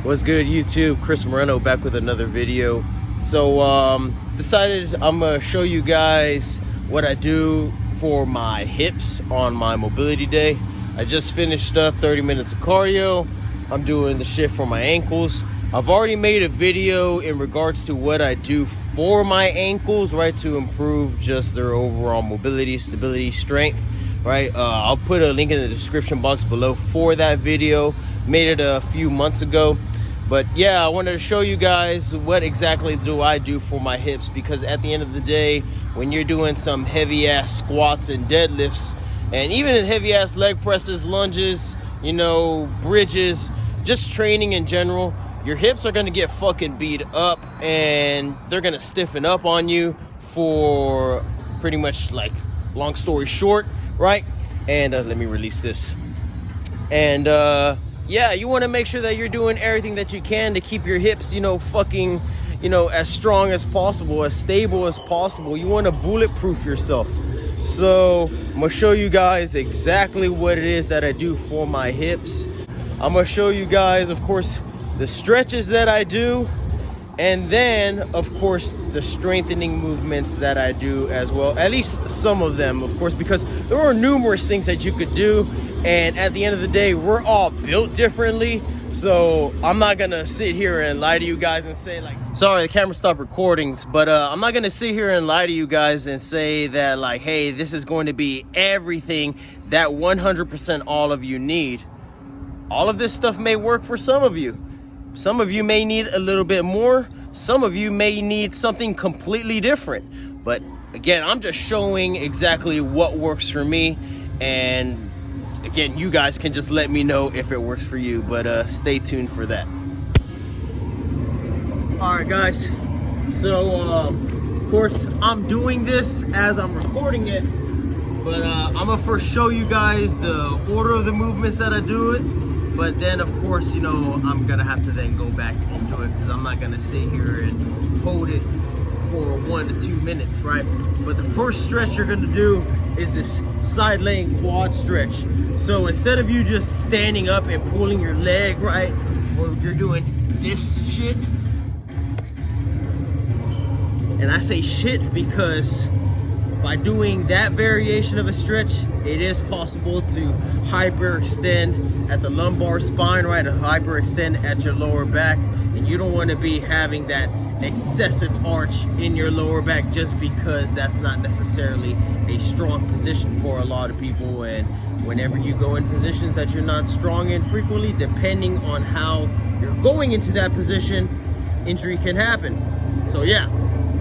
What's good, YouTube? Chris Moreno back with another video. So decided I'm gonna show you guys what I do for my hips on my mobility day. I just finished up 30 minutes of cardio. I'm doing the shit for my ankles. I've already made a video in regards to what I do for my ankles, right, to improve just their overall mobility, stability, strength, right? I'll put a link in the description box below for that video. Made it a few months ago. But yeah, I wanted to show you guys what exactly do I do for my hips, because at the end of the day, when you're doing some heavy ass squats and deadlifts, and even in heavy ass leg presses, lunges, you know, bridges, just training in general, your hips are gonna get fucking beat up and they're gonna stiffen up on you for pretty much, like, long story short, right? And let me release this. And yeah, you want to make sure that you're doing everything that you can to keep your hips, you know, fucking, you know, as strong as possible, as stable as possible. You want to bulletproof yourself. So I'm going to show you guys exactly what it is that I do for my hips. I'm going to show you guys, of course, the stretches that I do, and then, of course, the strengthening movements that I do as well. At least some of them, of course, because there are numerous things that you could do. And at the end of the day, we're all built differently. So I'm not gonna sit here and lie to you guys and say, like, sorry, the camera stopped recording, but I'm not gonna sit here and lie to you guys and say that, like, hey, this is going to be everything that 100% all of you need. All of this stuff may work for some of you. Some of you may need a little bit more. Some of you may need something completely different. But again, I'm just showing exactly what works for me. And again, you guys can just let me know if it works for you, but stay tuned for that. All right, guys. So, of course, I'm doing this as I'm recording it, but I'm gonna first show you guys the order of the movements that I do it. But then, of course, you know, I'm gonna have to then go back and do it, because I'm not gonna sit here and hold it for 1 to 2 minutes, right? But the first stretch you're gonna do is this side laying quad stretch. So instead of you just standing up and pulling your leg, right, or you're doing this shit, and I say shit because by doing that variation of a stretch, it is possible to hyperextend at the lumbar spine, right, and hyperextend at your lower back, and you don't want to be having that excessive arch in your lower back, just because that's not necessarily a strong position for a lot of people. And whenever you go in positions that you're not strong in frequently, depending on how you're going into that position, injury can happen. So yeah,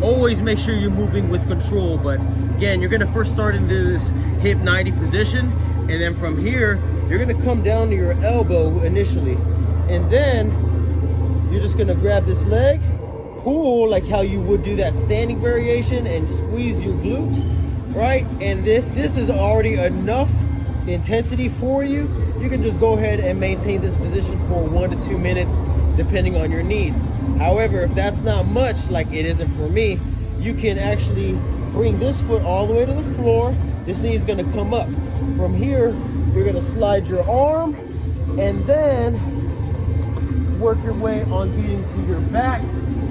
always make sure you're moving with control. But again, you're gonna first start into this hip 90 position, and then from here, you're gonna come down to your elbow initially. And then you're just gonna grab this leg, pull like how you would do that standing variation, and squeeze your glute, right? And if this is already enough intensity for you, you can just go ahead and maintain this position for 1 to 2 minutes, depending on your needs. However, if that's not much, like it isn't for me, you can actually bring this foot all the way to the floor. This knee is going to come up. From here, you're going to slide your arm and then work your way on getting to your back,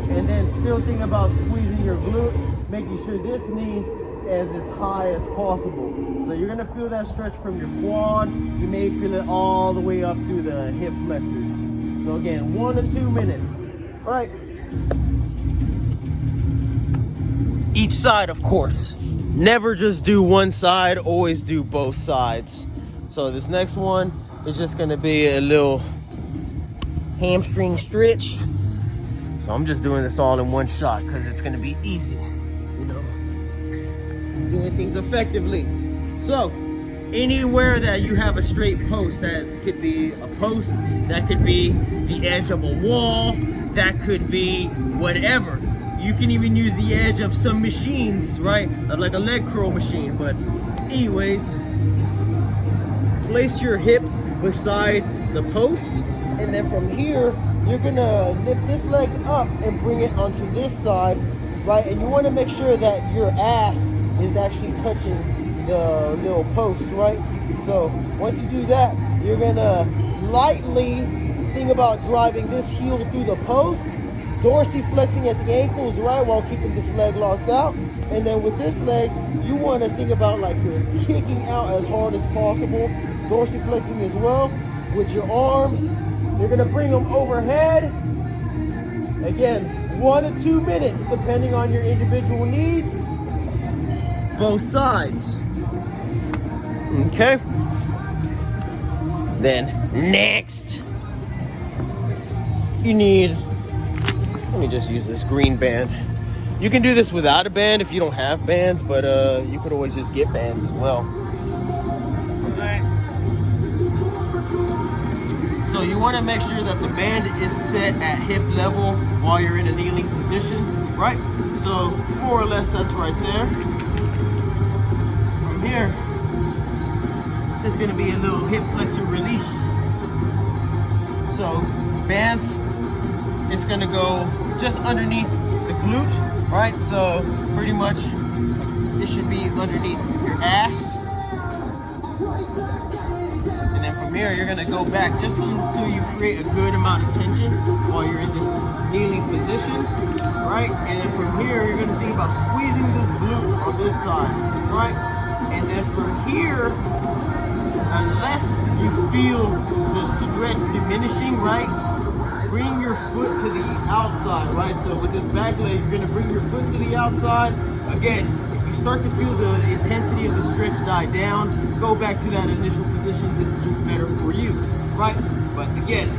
and then still think about squeezing your glute, making sure this knee is as high as possible. So you're gonna feel that stretch from your quad. You may feel it all the way up through the hip flexors. So again, 1 to 2 minutes. All right. Each side, of course. Never just do one side, always do both sides. So this next one is just gonna be a little hamstring stretch. So I'm just doing this all in one shot because it's gonna be easy, you know, doing things effectively. So anywhere that you have a straight post, that could be a post, that could be the edge of a wall, that could be whatever. You can even use the edge of some machines, right? Like a leg curl machine. But anyways, place your hip beside the post, and then from here, you're gonna lift this leg up and bring it onto this side, right? And you wanna make sure that your ass is actually touching the little post, right? So once you do that, you're gonna lightly Think about driving this heel through the post, dorsiflexing at the ankles, right, while keeping this leg locked out. And then with this leg, you want to think about like you're kicking out as hard as possible, dorsiflexing as well with your arms. You're gonna bring them overhead. Again, 1 to 2 minutes, depending on your individual needs. Both sides. Okay. Then next, you need, let me just use this green band. You can do this without a band if you don't have bands, but you could always just get bands as well. So you want to make sure that the band is set at hip level while you're in a kneeling position, right? So more or less that's right there. From here, there's going to be a little hip flexor release. So band, it's going to go just underneath the glute, right? So pretty much it should be underneath your ass. And then from here, you're gonna go back just until you create a good amount of tension while you're in this kneeling position, right? And then from here, you're gonna think about squeezing this glute on this side, right? And then from here, unless you feel the stretch diminishing, right? Bring your foot to the outside, right? So with this back leg, you're gonna bring your foot to the outside. Again, if you start to feel the intensity of the stretch die down, go back to that initial position. This is just better for you, right? But again,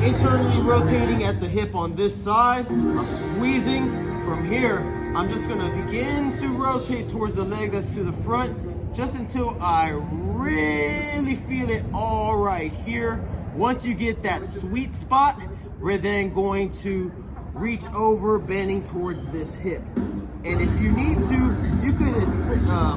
internally rotating at the hip on this side. I'm squeezing. From here, I'm just gonna begin to rotate towards the leg that's to the front, just until I really feel it all right here. Once you get that sweet spot, we're then going to reach over, bending towards this hip. And if you need to, you could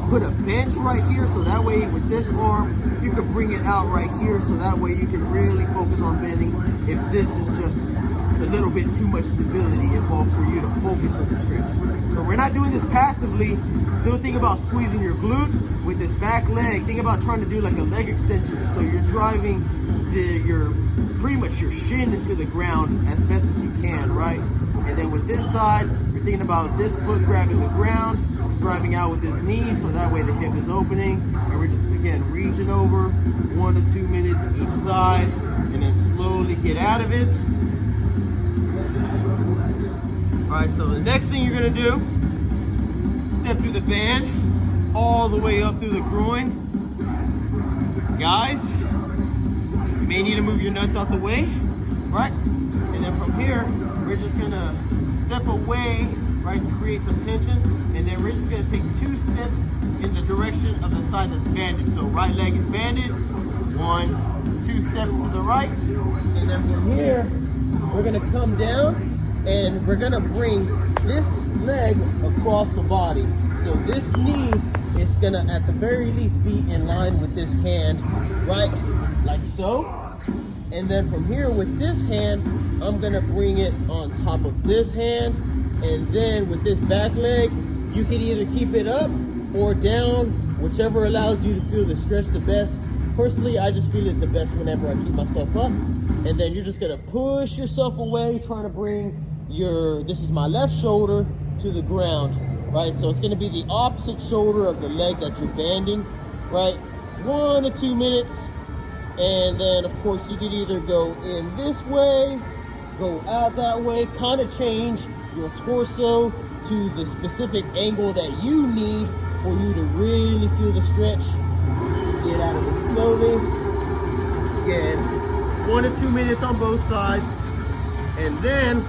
put a bench right here, so that way with this arm, you could bring it out right here, so that way you can really focus on bending if this is just a little bit too much stability involved for you to focus on the stretch. So we're not doing this passively. Still think about squeezing your glute with this back leg. Think about trying to do like a leg extension, so you're driving your pretty much your shin into the ground as best as you can, right? And then with this side, you're thinking about this foot grabbing the ground, driving out with this knee, so that way the hip is opening. And we're just, again, reaching over 1 to 2 minutes each side, and then slowly get out of it. All right, so the next thing you're gonna do, step through the band, all the way up through the groin. Guys, you may need to move your nuts out the way, right? And then from here, we're just gonna step away, right, to create some tension. And then we're just gonna take 2 steps in the direction of the side that's banded. So right leg is banded, 1, 2 steps to the right. And then from here, we're gonna come down and we're gonna bring this leg across the body. So this knee is gonna, at the very least, be in line with this hand, right? Like so. And then from here with this hand, I'm gonna bring it on top of this hand. And then with this back leg, you can either keep it up or down, whichever allows you to feel the stretch the best. Personally, I just feel it the best whenever I keep myself up. And then you're just gonna push yourself away, trying to bring this is my left shoulder, to the ground, right? So it's gonna be the opposite shoulder of the leg that you're banding, right? 1 to 2 minutes. And then of course you could either go in this way, go out that way, kind of change your torso to the specific angle that you need for you to really feel the stretch. Get out of it slowly. Again, 1 to 2 minutes on both sides. And then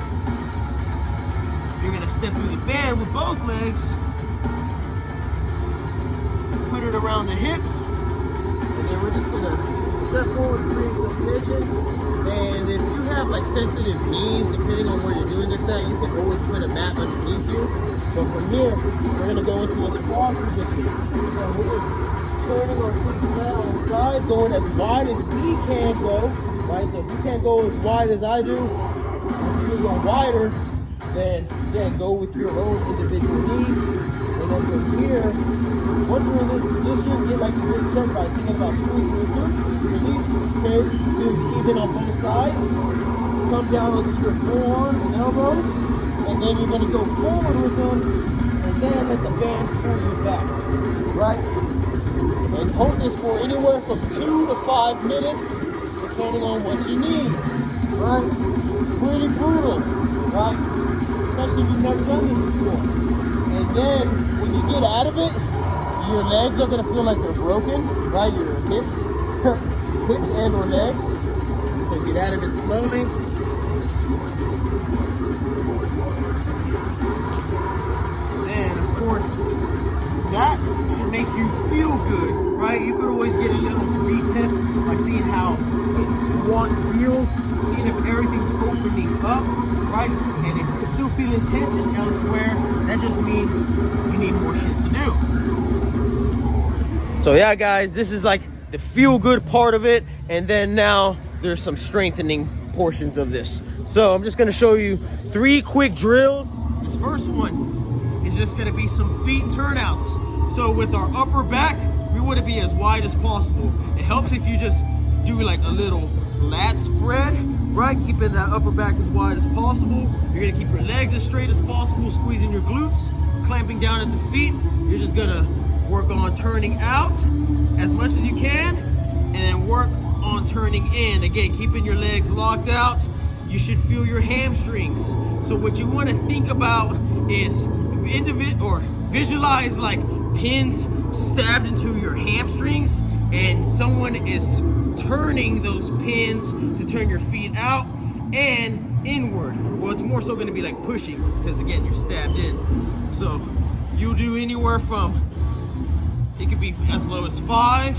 you're gonna step through the band with both legs. Put it around the hips. And then we're just gonna step forward, create some tension. And if you have like sensitive knees, depending on where you're doing this at, you can always put a mat underneath you. But from here, we're gonna go into a squat position. So we're just turning our feet flat on the side, going as wide as we can go, right? So if you can't go as wide as I do, if you go wider, then again, go with your own individual needs. And then from here, once you're in this position, get like a good check by thinking about squeezing your glutes, release, okay, feels even on both sides, come down onto your forearms and elbows, and then you're going to go forward with them, and then let the band pull you back, right? And hold this for anywhere from 2 to 5 minutes, depending on what you need, right? Pretty brutal, right? Especially if you've never done this before. And then when you get out of it, your legs are gonna feel like they're broken, right? Your hips, hips and or legs. So get out of it slowly. And of course, that should make you feel good, right? You could always get a little retest by seeing how a squat feels, seeing if everything's opening up, right? And if you're still feeling tension elsewhere, that just means you need more shit to do. So yeah, guys, this is like the feel good part of it. And then now there's some strengthening portions of this. So I'm just gonna show you 3 quick drills. This first one is just gonna be some feet turnouts. So with our upper back, we want to be as wide as possible. It helps if you just do like a little lat spread, right? Keeping that upper back as wide as possible. You're gonna keep your legs as straight as possible, squeezing your glutes, clamping down at the feet. You're just gonna work on turning out as much as you can, and then work on turning in. Again, keeping your legs locked out. You should feel your hamstrings. So what you want to think about is visualize like pins stabbed into your hamstrings, and someone is turning those pins to turn your feet out and inward. Well, it's more so going to be like pushing, because again, you're stabbed in. So you'll do anywhere from, it could be as low as 5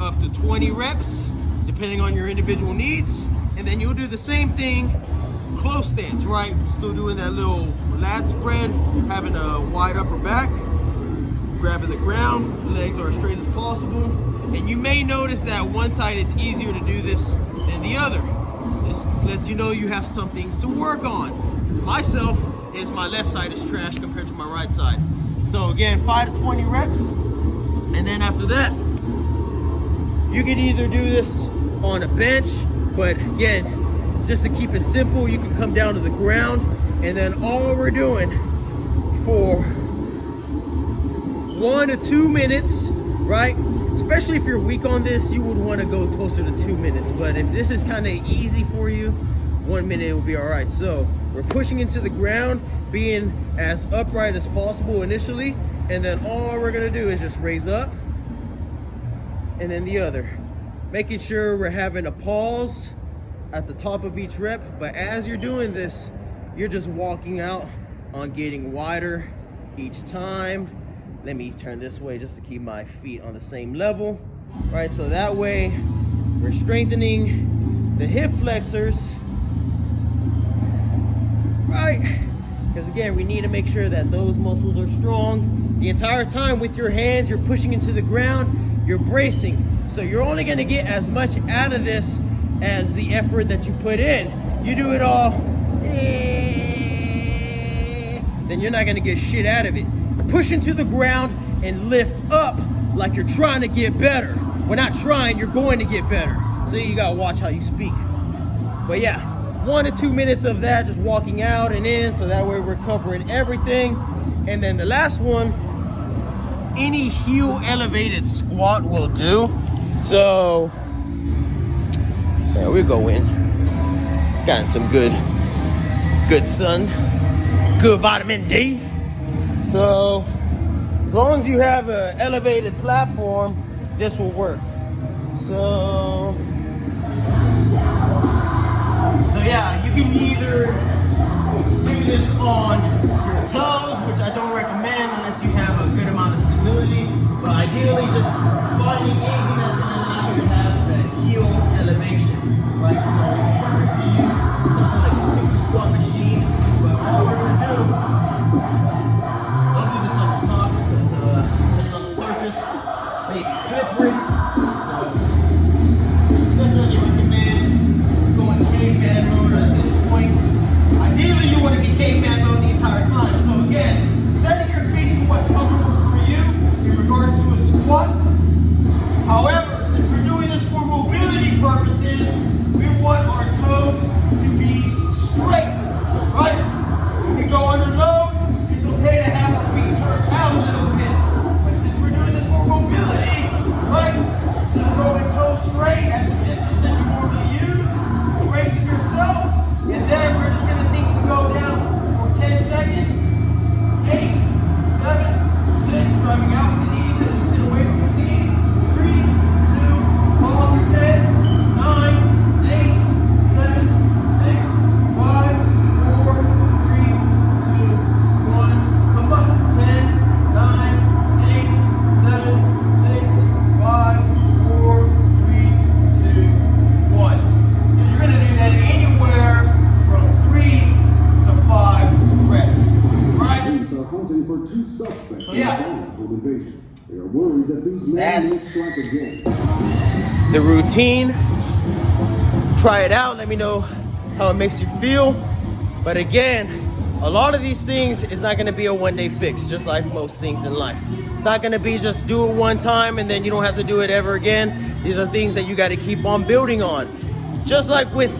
up to 20 reps, depending on your individual needs. And then you'll do the same thing, close stance, right? Still doing that little lat spread, having a wide upper back, grabbing the ground, legs are as straight as possible. And you may notice that one side it's easier to do this than the other. This lets you know you have some things to work on. Myself is my left side is trash compared to my right side. So again, 5 to 20 reps. And then after that, you can either do this on a bench, but again, just to keep it simple, you can come down to the ground, and then all we're doing for 1 to 2 minutes, right? Especially if you're weak on this, you would want to go closer to 2 minutes. But if this is kind of easy for you, 1 minute will be all right. So we're pushing into the ground, being as upright as possible initially, and then all we're gonna do is just raise up and then the other. Making sure we're having a pause at the top of each rep, but as you're doing this, you're just walking out on getting wider each time. Let me turn this way just to keep my feet on the same level, right? So that way we're strengthening the hip flexors, right? Because again, we need to make sure that those muscles are strong. The entire time with your hands, you're pushing into the ground, you're bracing. So you're only gonna get as much out of this as the effort that you put in. You do it all, then you're not gonna get shit out of it. Push into the ground and lift up like you're trying to get better. We're not trying, you're going to get better. So you gotta watch how you speak. But yeah, 1 to 2 minutes of that, just walking out and in, so that way we're covering everything. And then the last one, any heel elevated squat will do. So there we go in. Got some good sun, good vitamin D. So as long as you have an elevated platform, this will work. So yeah, you can either do this on your toes, which I don't recommend unless you have a good amount of stability, but ideally just finding anything that's going to allow you to have the heel elevation, right? So it's perfect to use something like a super squat machine, but all we're going to do, don't do this on the socks because depending on the surface, may be slippery, so definitely recommend going caveman mode at this point. Ideally, you want to be caveman mode the entire time. So again, setting your feet to what's comfortable for you in regards to a squat. However, since we're doing this for mobility purposes, we want our two suspects in a violent home invasion. They are worried that these men may strike again. The routine. Try it out. Let me know how it makes you feel. But again, a lot of these things is not going to be a one-day fix, just like most things in life. It's not going to be just do it one time and then you don't have to do it ever again. These are things that you got to keep on building on. Just like with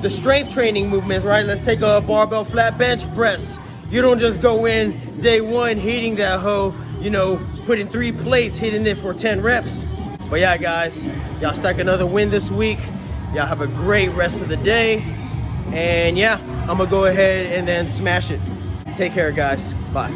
the strength training movements, right? Let's take a barbell flat bench press. You don't just go in day one hitting that hoe, you know, putting 3 plates, hitting it for 10 reps. But yeah, guys, y'all stack another win this week. Y'all have a great rest of the day. And yeah, I'm gonna go ahead and then smash it. Take care, guys. Bye.